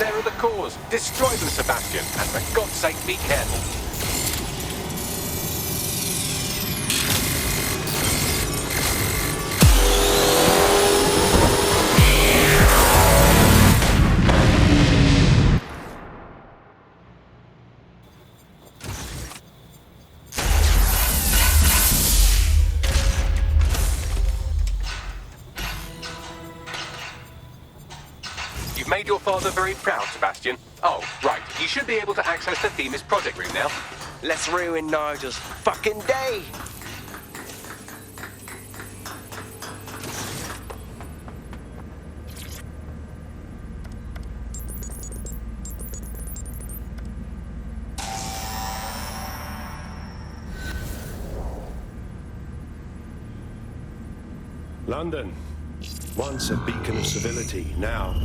There are the cores. Destroy them, Sebastian, and for God's sake, be careful. You've made your father very proud, Sebastian. Oh, right. You should be able to access the Themis project room now. Let's ruin Nigel's fucking day! London, once a beacon of civility, now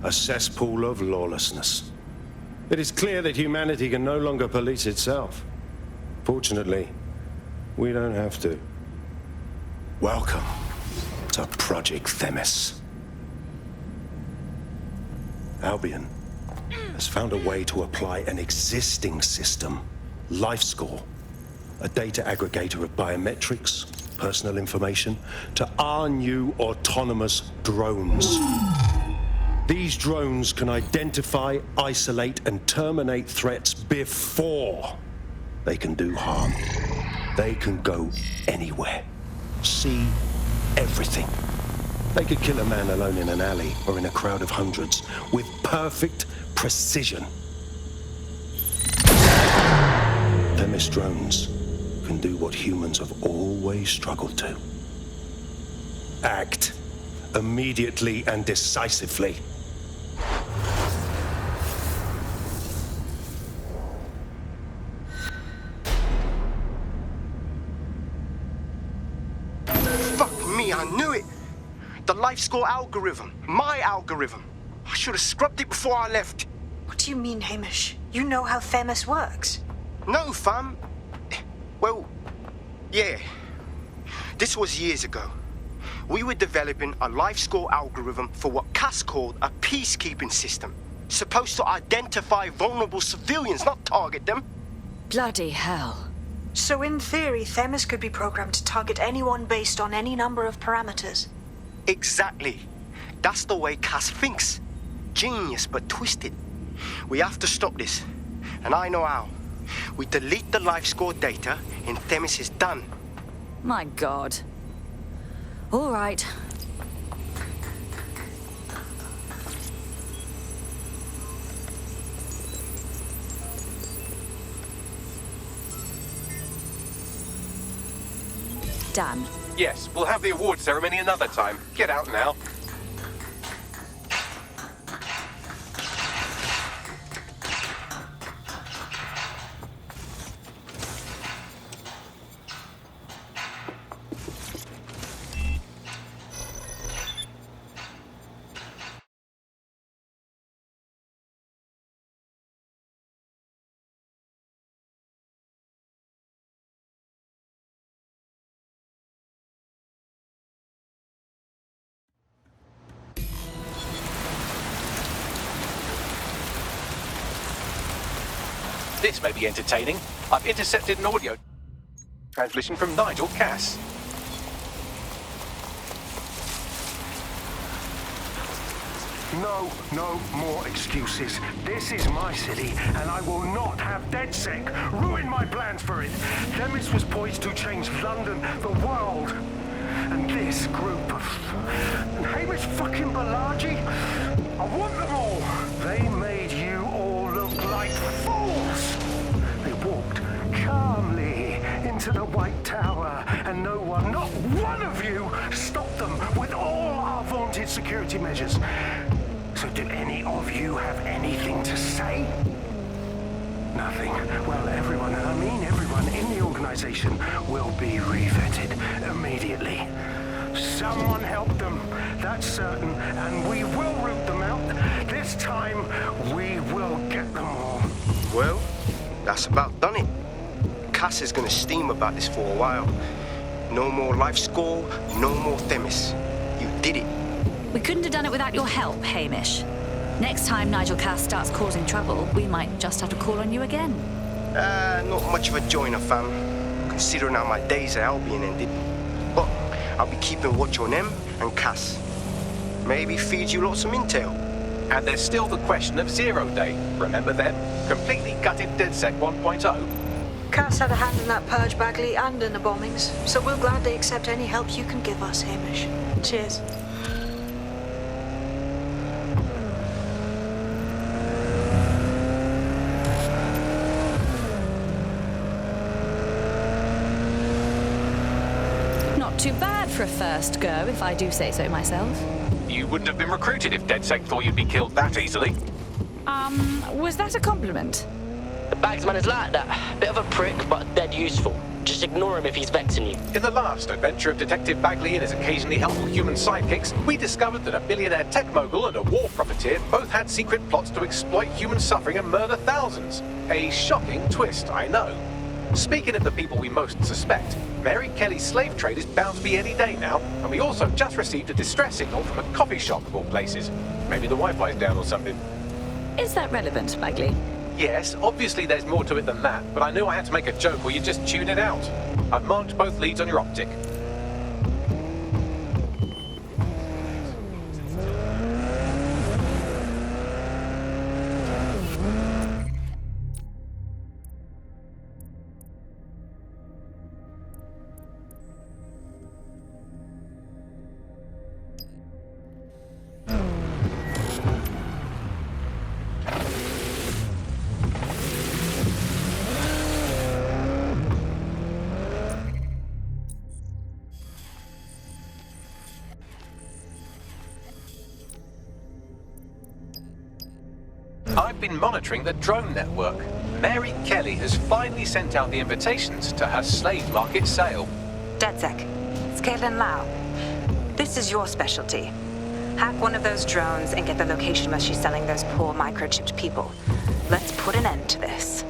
a cesspool of lawlessness. It is clear that humanity can no longer police itself. Fortunately, we don't have to. Welcome to Project Themis. Albion has found a way to apply an existing system, LifeScore, a data aggregator of biometrics, personal information, to our new autonomous drones. These drones can identify, isolate, and terminate threats before they can do harm. They can go anywhere, see everything. They could kill a man alone in an alley or in a crowd of hundreds with perfect precision. Themis drones can do what humans have always struggled to. Act immediately and decisively. Fuck me, I knew it! The LifeScore algorithm. My algorithm. I should have scrubbed it before I left. What do you mean, Hamish? You know how Themis works. No, fam. Well, yeah. This was years ago. We were developing a LifeScore algorithm for what Cass called a peacekeeping system. Supposed to identify vulnerable civilians, not target them. Bloody hell. So in theory, Themis could be programmed to target anyone based on any number of parameters. Exactly. That's the way Cass thinks. Genius, but twisted. We have to stop this. And I know how. We delete the LifeScore data, and Themis is done. My God. All right. Dan. Yes, we'll have the award ceremony another time. Get out now. This may be entertaining. I've intercepted an audio transmission from Nigel Cass. No more excuses. This is my city, and I will not have DedSec ruin my plans for it. Themis was poised to change London, the world. And this group of... And Hamish fucking Balaji? I want them all. They made you all look like fools. They walked calmly into the White Tower, and no one, not one of you, stopped them with all our vaunted security measures. So do any of you have anything to say? Nothing. Well, everyone, and I mean everyone in the organization, will be revetted immediately. Someone help them, that's certain, and we will root them out. This time, we will get them all. Well, that's about done it. Cass is gonna steam about this for a while. No more LifeScore, no more Themis. You did it. We couldn't have done it without your help, Hamish. Next time Nigel Cass starts causing trouble, we might just have to call on you again. Not much of a joiner, fam, considering how my days at Albion ended. But I'll be keeping watch on them and Cass. Maybe feed you lots of intel. And there's still the question of Zero Day. Remember them? Completely gutted DedSec 1.0. Cass had a hand in that purge, Bagley, and in the bombings, so we'll gladly accept any help you can give us, Hamish. Cheers. Not too bad for a first go, if I do say so myself. You wouldn't have been recruited if DedSec thought you'd be killed that easily. Was that a compliment? The Bagsman is like that. Bit of a prick, but dead useful. Just ignore him if he's vexing you. In the last adventure of Detective Bagley and his occasionally helpful human sidekicks, we discovered that a billionaire tech mogul and a war profiteer both had secret plots to exploit human suffering and murder thousands. A shocking twist, I know. Speaking of the people we most suspect, Mary Kelly's slave trade is bound to be any day now, and we also just received a distress signal from a coffee shop of all places. Maybe the Wi-Fi's down or something. Is that relevant, Bagley? Yes, obviously there's more to it than that, but I knew I had to make a joke or you'd just tune it out. I've marked both leads on your optic. I've been monitoring the drone network. Mary Kelly has finally sent out the invitations to her slave market sale. DedSec, it's Caitlin Lau. This is your specialty. Hack one of those drones and get the location where she's selling those poor microchipped people. Let's put an end to this.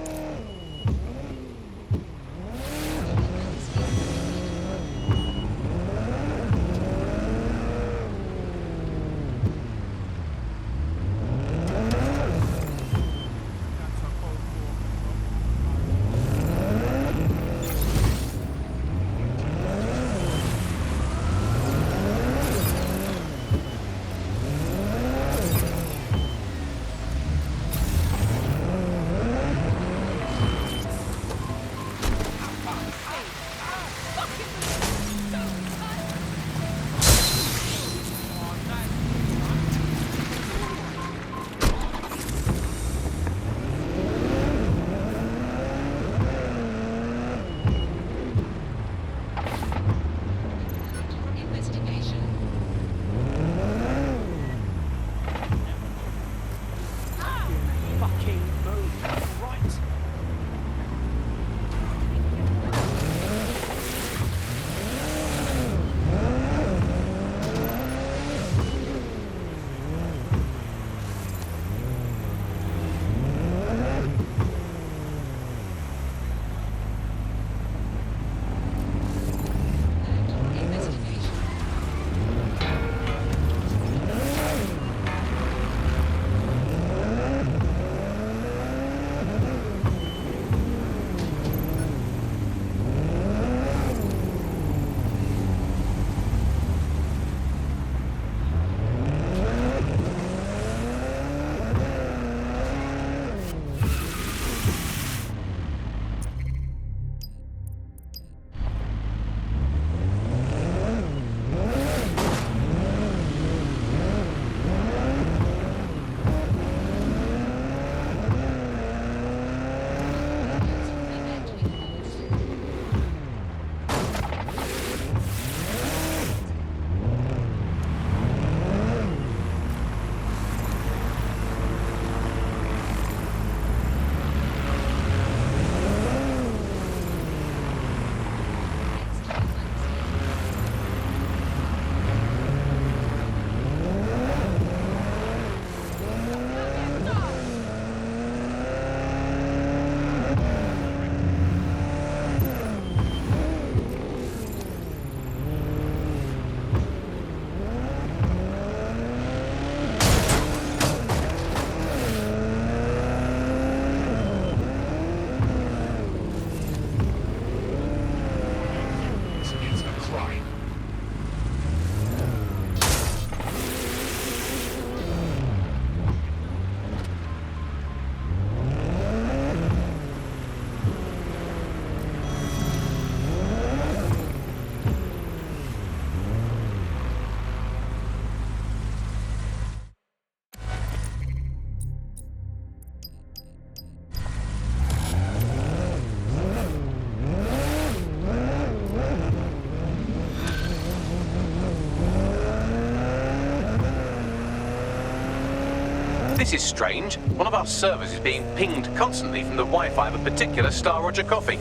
This is strange. One of our servers is being pinged constantly from the Wi-Fi of a particular Star Roger coffee.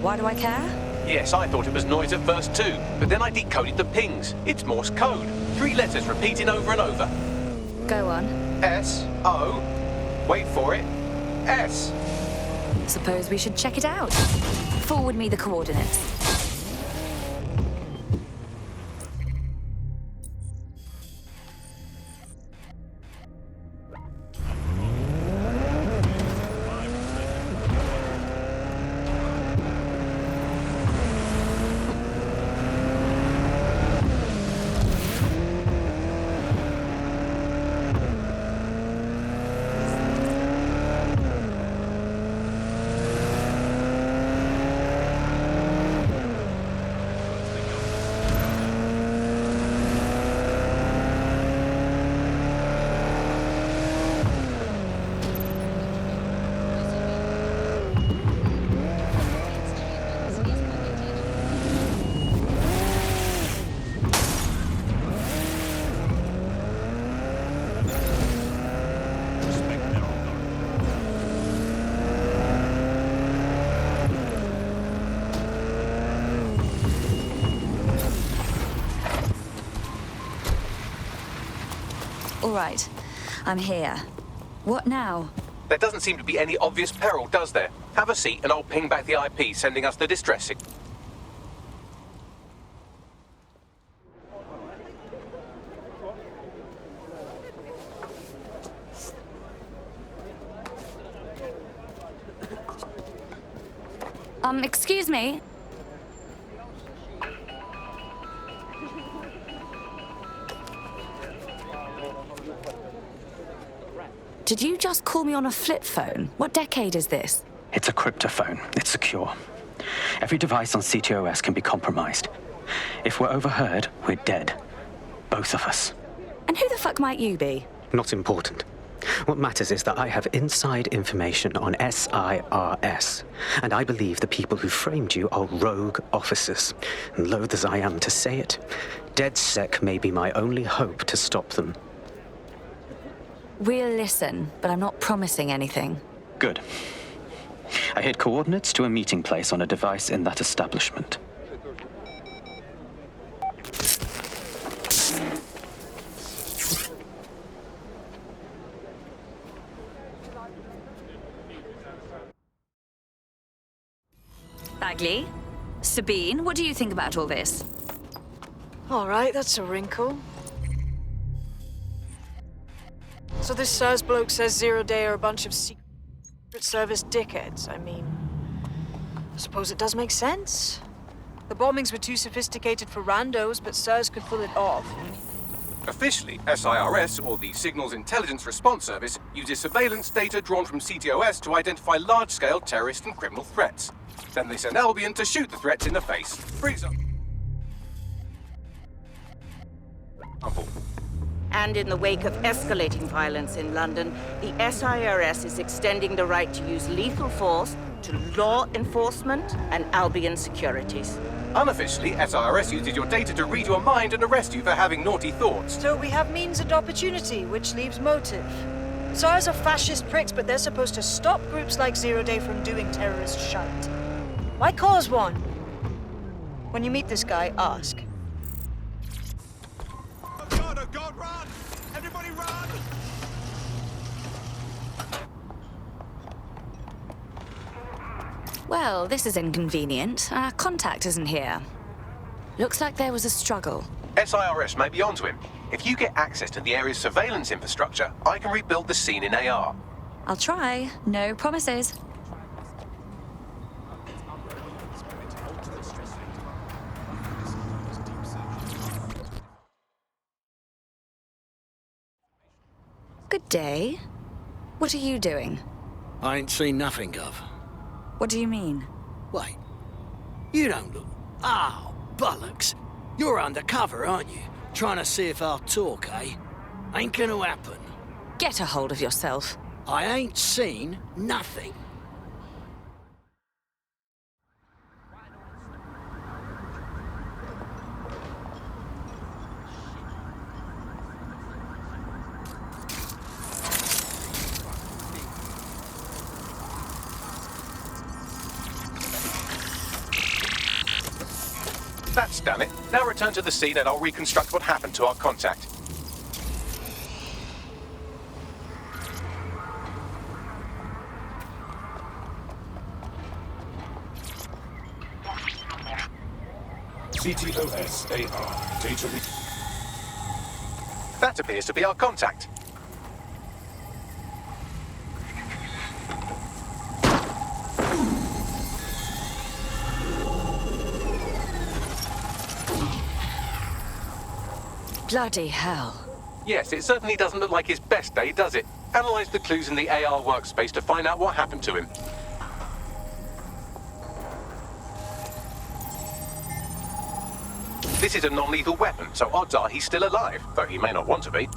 Why do I care? Yes, I thought it was noise at first too, but then I decoded the pings. It's Morse code. 3 letters repeating over and over. Go on. S-O. Wait for it. S. Suppose we should check it out. Forward me the coordinates. All right, I'm here. What now? There doesn't seem to be any obvious peril, does there? Have a seat and I'll ping back the IP sending us the distress signal. Excuse me? Did you just call me on a flip phone? What decade is this? It's a cryptophone. It's secure. Every device on CTOS can be compromised. If we're overheard, we're dead. Both of us. And who the fuck might you be? Not important. What matters is that I have inside information on SIRS, and I believe the people who framed you are rogue officers. And loath as I am to say it, DedSec may be my only hope to stop them. We'll listen, but I'm not promising anything. Good. I hid coordinates to a meeting place on a device in that establishment. Bagley? Sabine, what do you think about all this? All right, that's a wrinkle. So this SIRS bloke says Zero Day are a bunch of Secret Service dickheads. I mean, I suppose it does make sense. The bombings were too sophisticated for randos, but SIRS could pull it off. Officially, SIRS, or the Signals Intelligence Response Service, uses surveillance data drawn from CTOS to identify large-scale terrorist and criminal threats. Then they send Albion to shoot the threats in the face. For example. And in the wake of escalating violence in London, the SIRS is extending the right to use lethal force to law enforcement and Albion securities. Unofficially, SIRS uses your data to read your mind and arrest you for having naughty thoughts. So we have means and opportunity, which leaves motive. SIRS are fascist pricks, but they're supposed to stop groups like Zero Day from doing terrorist shite. Why cause one? When you meet this guy, ask. Oh God, run! Everybody run! Well, this is inconvenient. Our contact isn't here. Looks like there was a struggle. SIRS may be onto him. If you get access to the area's surveillance infrastructure, I can rebuild the scene in AR. I'll try. No promises. Good day. What are you doing? I ain't seen nothing, Gov. What do you mean? Wait. You don't look... Oh, bollocks. You're undercover, aren't you? Trying to see if I'll talk, eh? Ain't gonna happen. Get a hold of yourself. I ain't seen nothing. That's done it. Now return to the scene and I'll reconstruct what happened to our contact. CTOS-AR. Data That appears to be our contact. Bloody hell. Yes, it certainly doesn't look like his best day, does it? Analyze the clues in the AR workspace to find out what happened to him. This is a non-lethal weapon, so odds are he's still alive, though he may not want to be.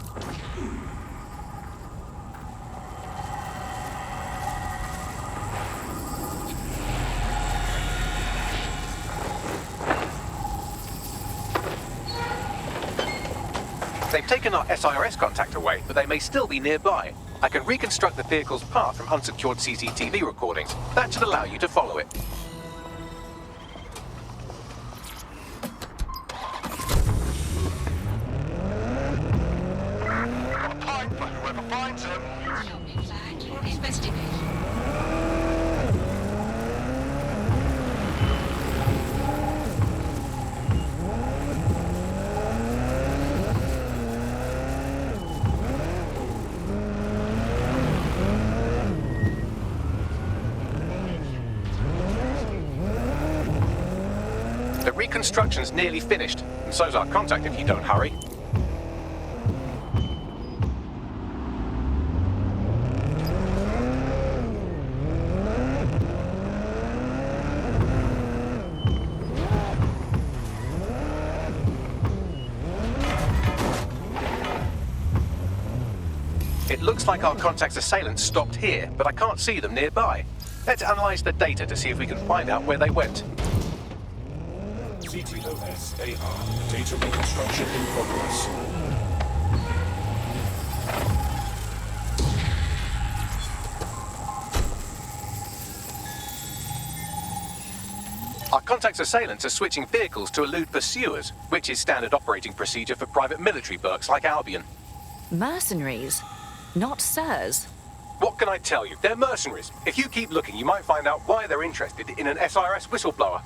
They've taken our SIRS contact away, but they may still be nearby. I can reconstruct the vehicle's path from unsecured CCTV recordings. That should allow you to follow it. The reconstruction's nearly finished, and so's our contact if you don't hurry. It looks like our contact's assailants stopped here, but I can't see them nearby. Let's analyze the data to see if we can find out where they went. CTOS-AR. Data reconstruction in progress. Our contact's assailants are switching vehicles to elude pursuers, which is standard operating procedure for private military burks like Albion. Mercenaries? Not sirs. What can I tell you? They're mercenaries. If you keep looking, you might find out why they're interested in an SIRS whistleblower.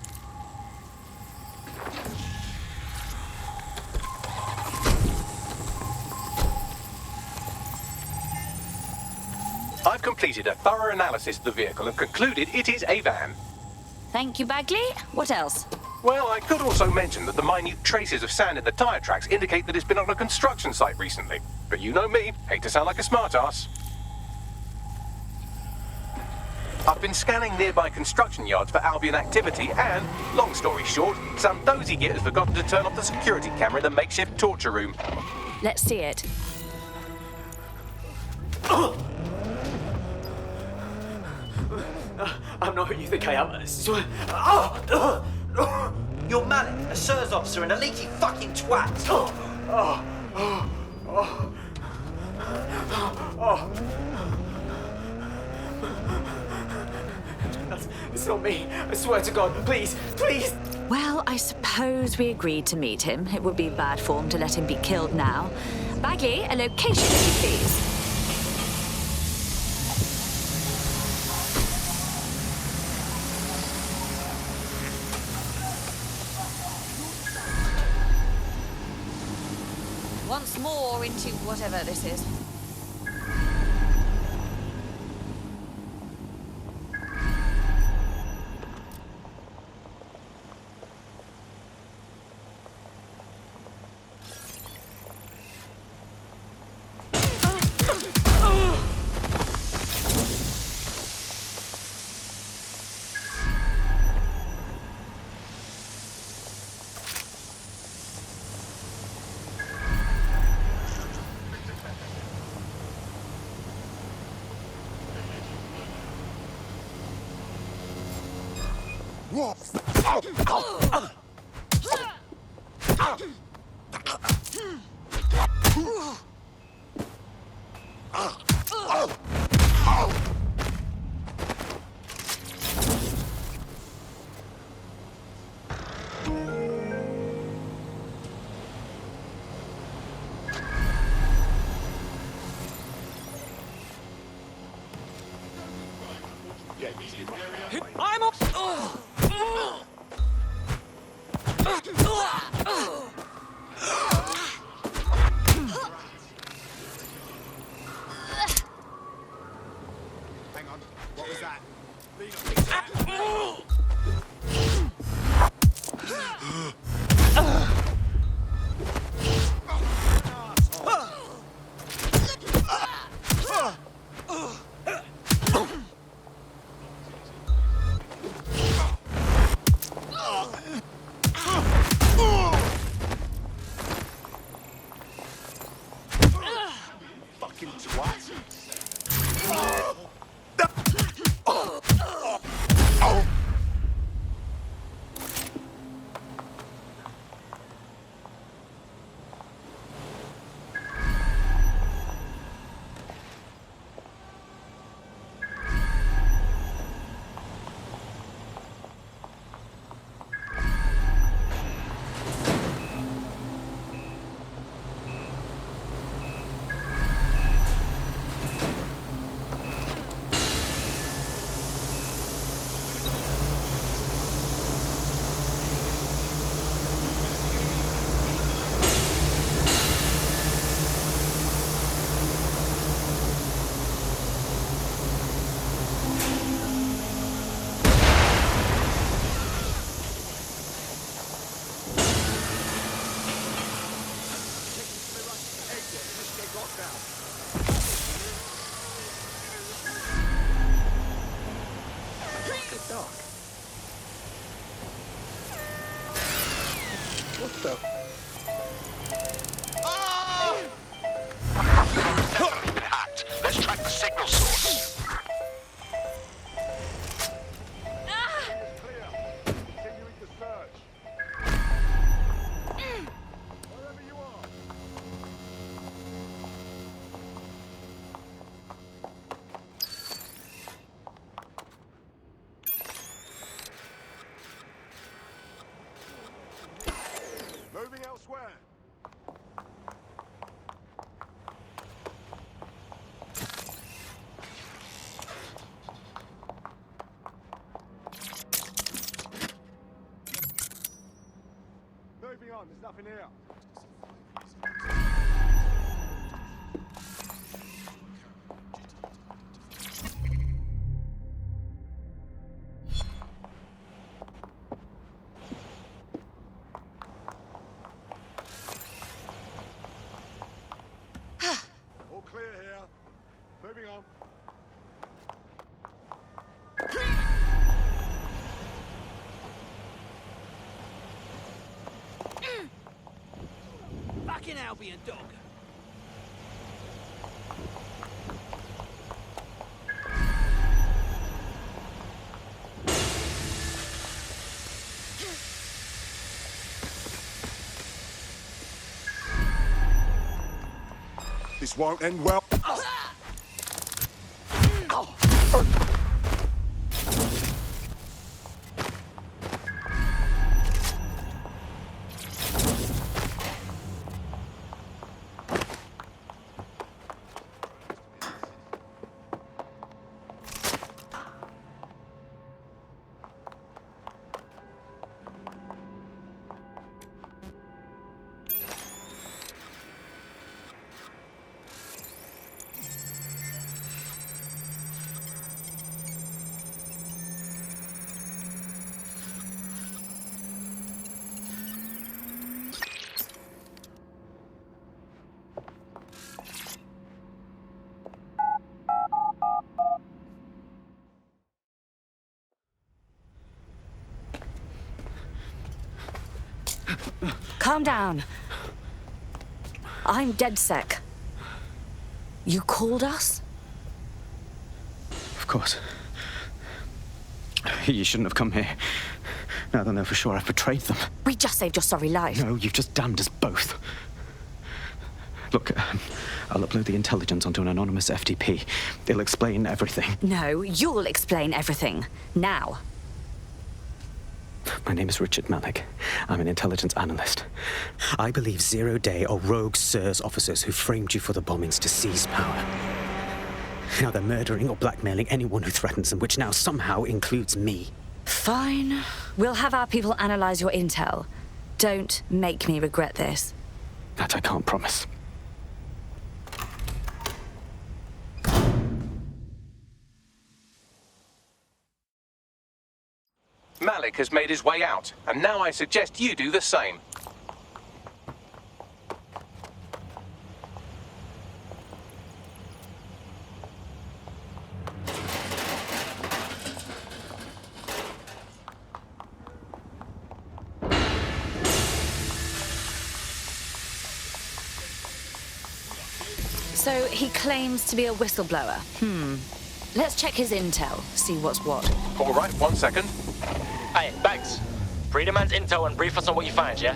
I've completed a thorough analysis of the vehicle and concluded it is a van. Thank you, Bagley. What else? Well, I could also mention that the minute traces of sand in the tire tracks indicate that it's been on a construction site recently. But you know me, hate to sound like a smartass. I've been scanning nearby construction yards for Albion activity and, long story short, some dozy git has forgotten to turn off the security camera in the makeshift torture room. Let's see it. I'm not who you think I am, I swear. You're Malik, a SIRS officer and a leaky fucking twat. It's not me. I swear to God. Please, please. Well, I suppose we agreed to meet him. It would be bad form to let him be killed now. Bagley, a location, if you please. Once more into whatever this is. stuff in here. All clear here. Moving on. Fucking Albion dog. This won't end well. Calm down. I'm DedSec. You called us? Of course. You shouldn't have come here. Now they'll know for sure I've betrayed them. We just saved your sorry life. No, you've just damned us both. Look, I'll upload the intelligence onto an anonymous FTP. It'll explain everything. No, you'll explain everything. Now. My name is Richard Malik. I'm an intelligence analyst. I believe Zero Day are rogue SIRS officers who framed you for the bombings to seize power. Now they're murdering or blackmailing anyone who threatens them, which now somehow includes me. Fine. We'll have our people analyze your intel. Don't make me regret this. That I can't promise. Malik has made his way out, and now I suggest you do the same. So he claims to be a whistleblower. Let's check his intel, see what's what. All right, 1 second. Hey, Bags. Read a man's intel and brief us on what you find, yeah?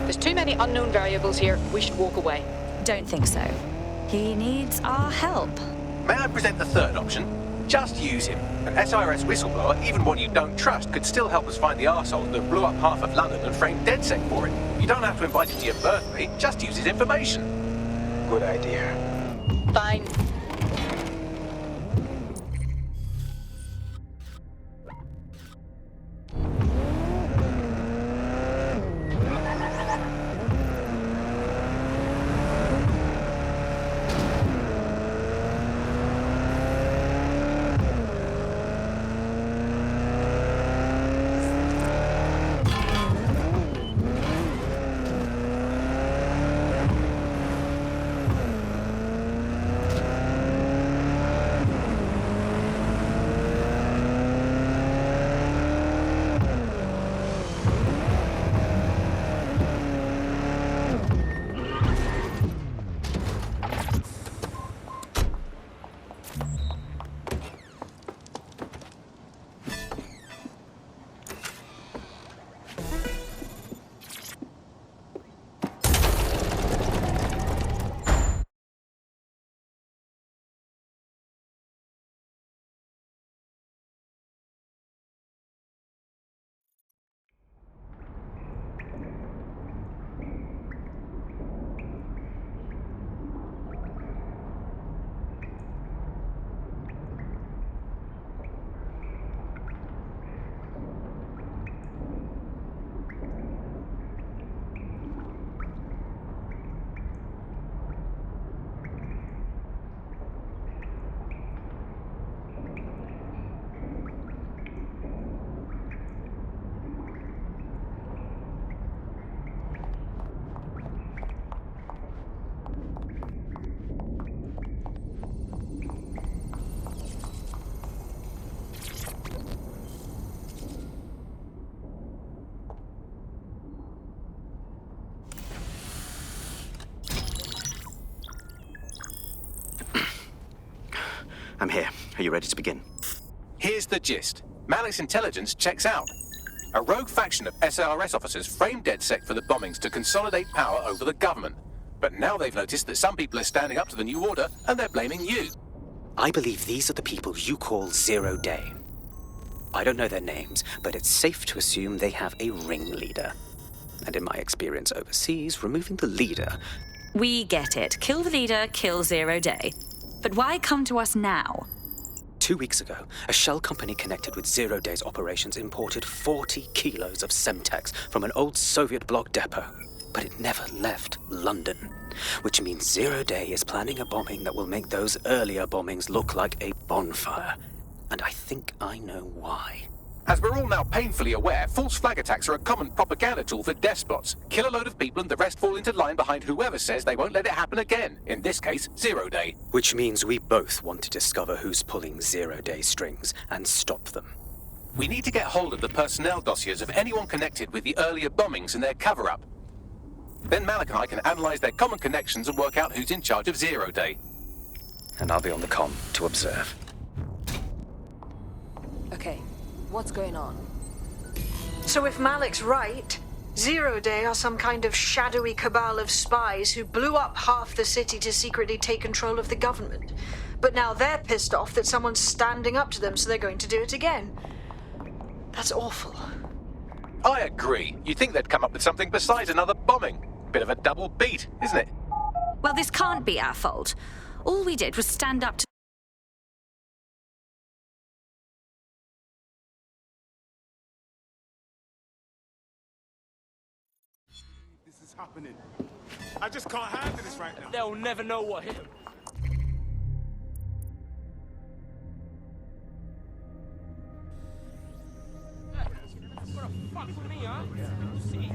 There's too many unknown variables here. We should walk away. Don't think so. He needs our help. May I present the third option? Just use him. An SIRS whistleblower, even one you don't trust, could still help us find the arsehole that blew up half of London and framed DedSec for it. You don't have to invite him to your birthday, just use his information. Good idea. Fine. I'm here. Are you ready to begin? Here's the gist. Malik's intelligence checks out. A rogue faction of SARS officers framed DedSec for the bombings to consolidate power over the government. But now they've noticed that some people are standing up to the new order, and they're blaming you. I believe these are the people you call Zero Day. I don't know their names, but it's safe to assume they have a ringleader. And in my experience overseas, removing the leader... We get it. Kill the leader, kill Zero Day. But why come to us now? 2 weeks ago, a shell company connected with Zero Day's operations imported 40 kilos of Semtex from an old Soviet bloc depot. But it never left London, which means Zero Day is planning a bombing that will make those earlier bombings look like a bonfire. And I think I know why. As we're all now painfully aware, false flag attacks are a common propaganda tool for despots. Kill a load of people and the rest fall into line behind whoever says they won't let it happen again. In this case, Zero Day. Which means we both want to discover who's pulling Zero Day strings and stop them. We need to get hold of the personnel dossiers of anyone connected with the earlier bombings and their cover-up. Then Malik and I can analyze their common connections and work out who's in charge of Zero Day. And I'll be on the comm to observe. Okay, what's going on? So if Malik's right, Zero Day are some kind of shadowy cabal of spies who blew up half the city to secretly take control of the government. But now they're pissed off that someone's standing up to them, so they're going to do it again. That's awful. I agree. You'd think they'd come up with something besides another bombing. Bit of a double beat, isn't it? Well, this can't be our fault. All we did was stand up to... This is happening. I just can't handle this right now. They'll never know what hit them. What the fuck with me, huh? You see?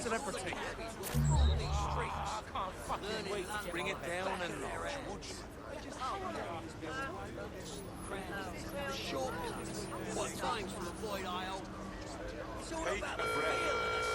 Celebrity. I can't fucking wait to bring it down and What times to avoid aisle? It's all about the feel.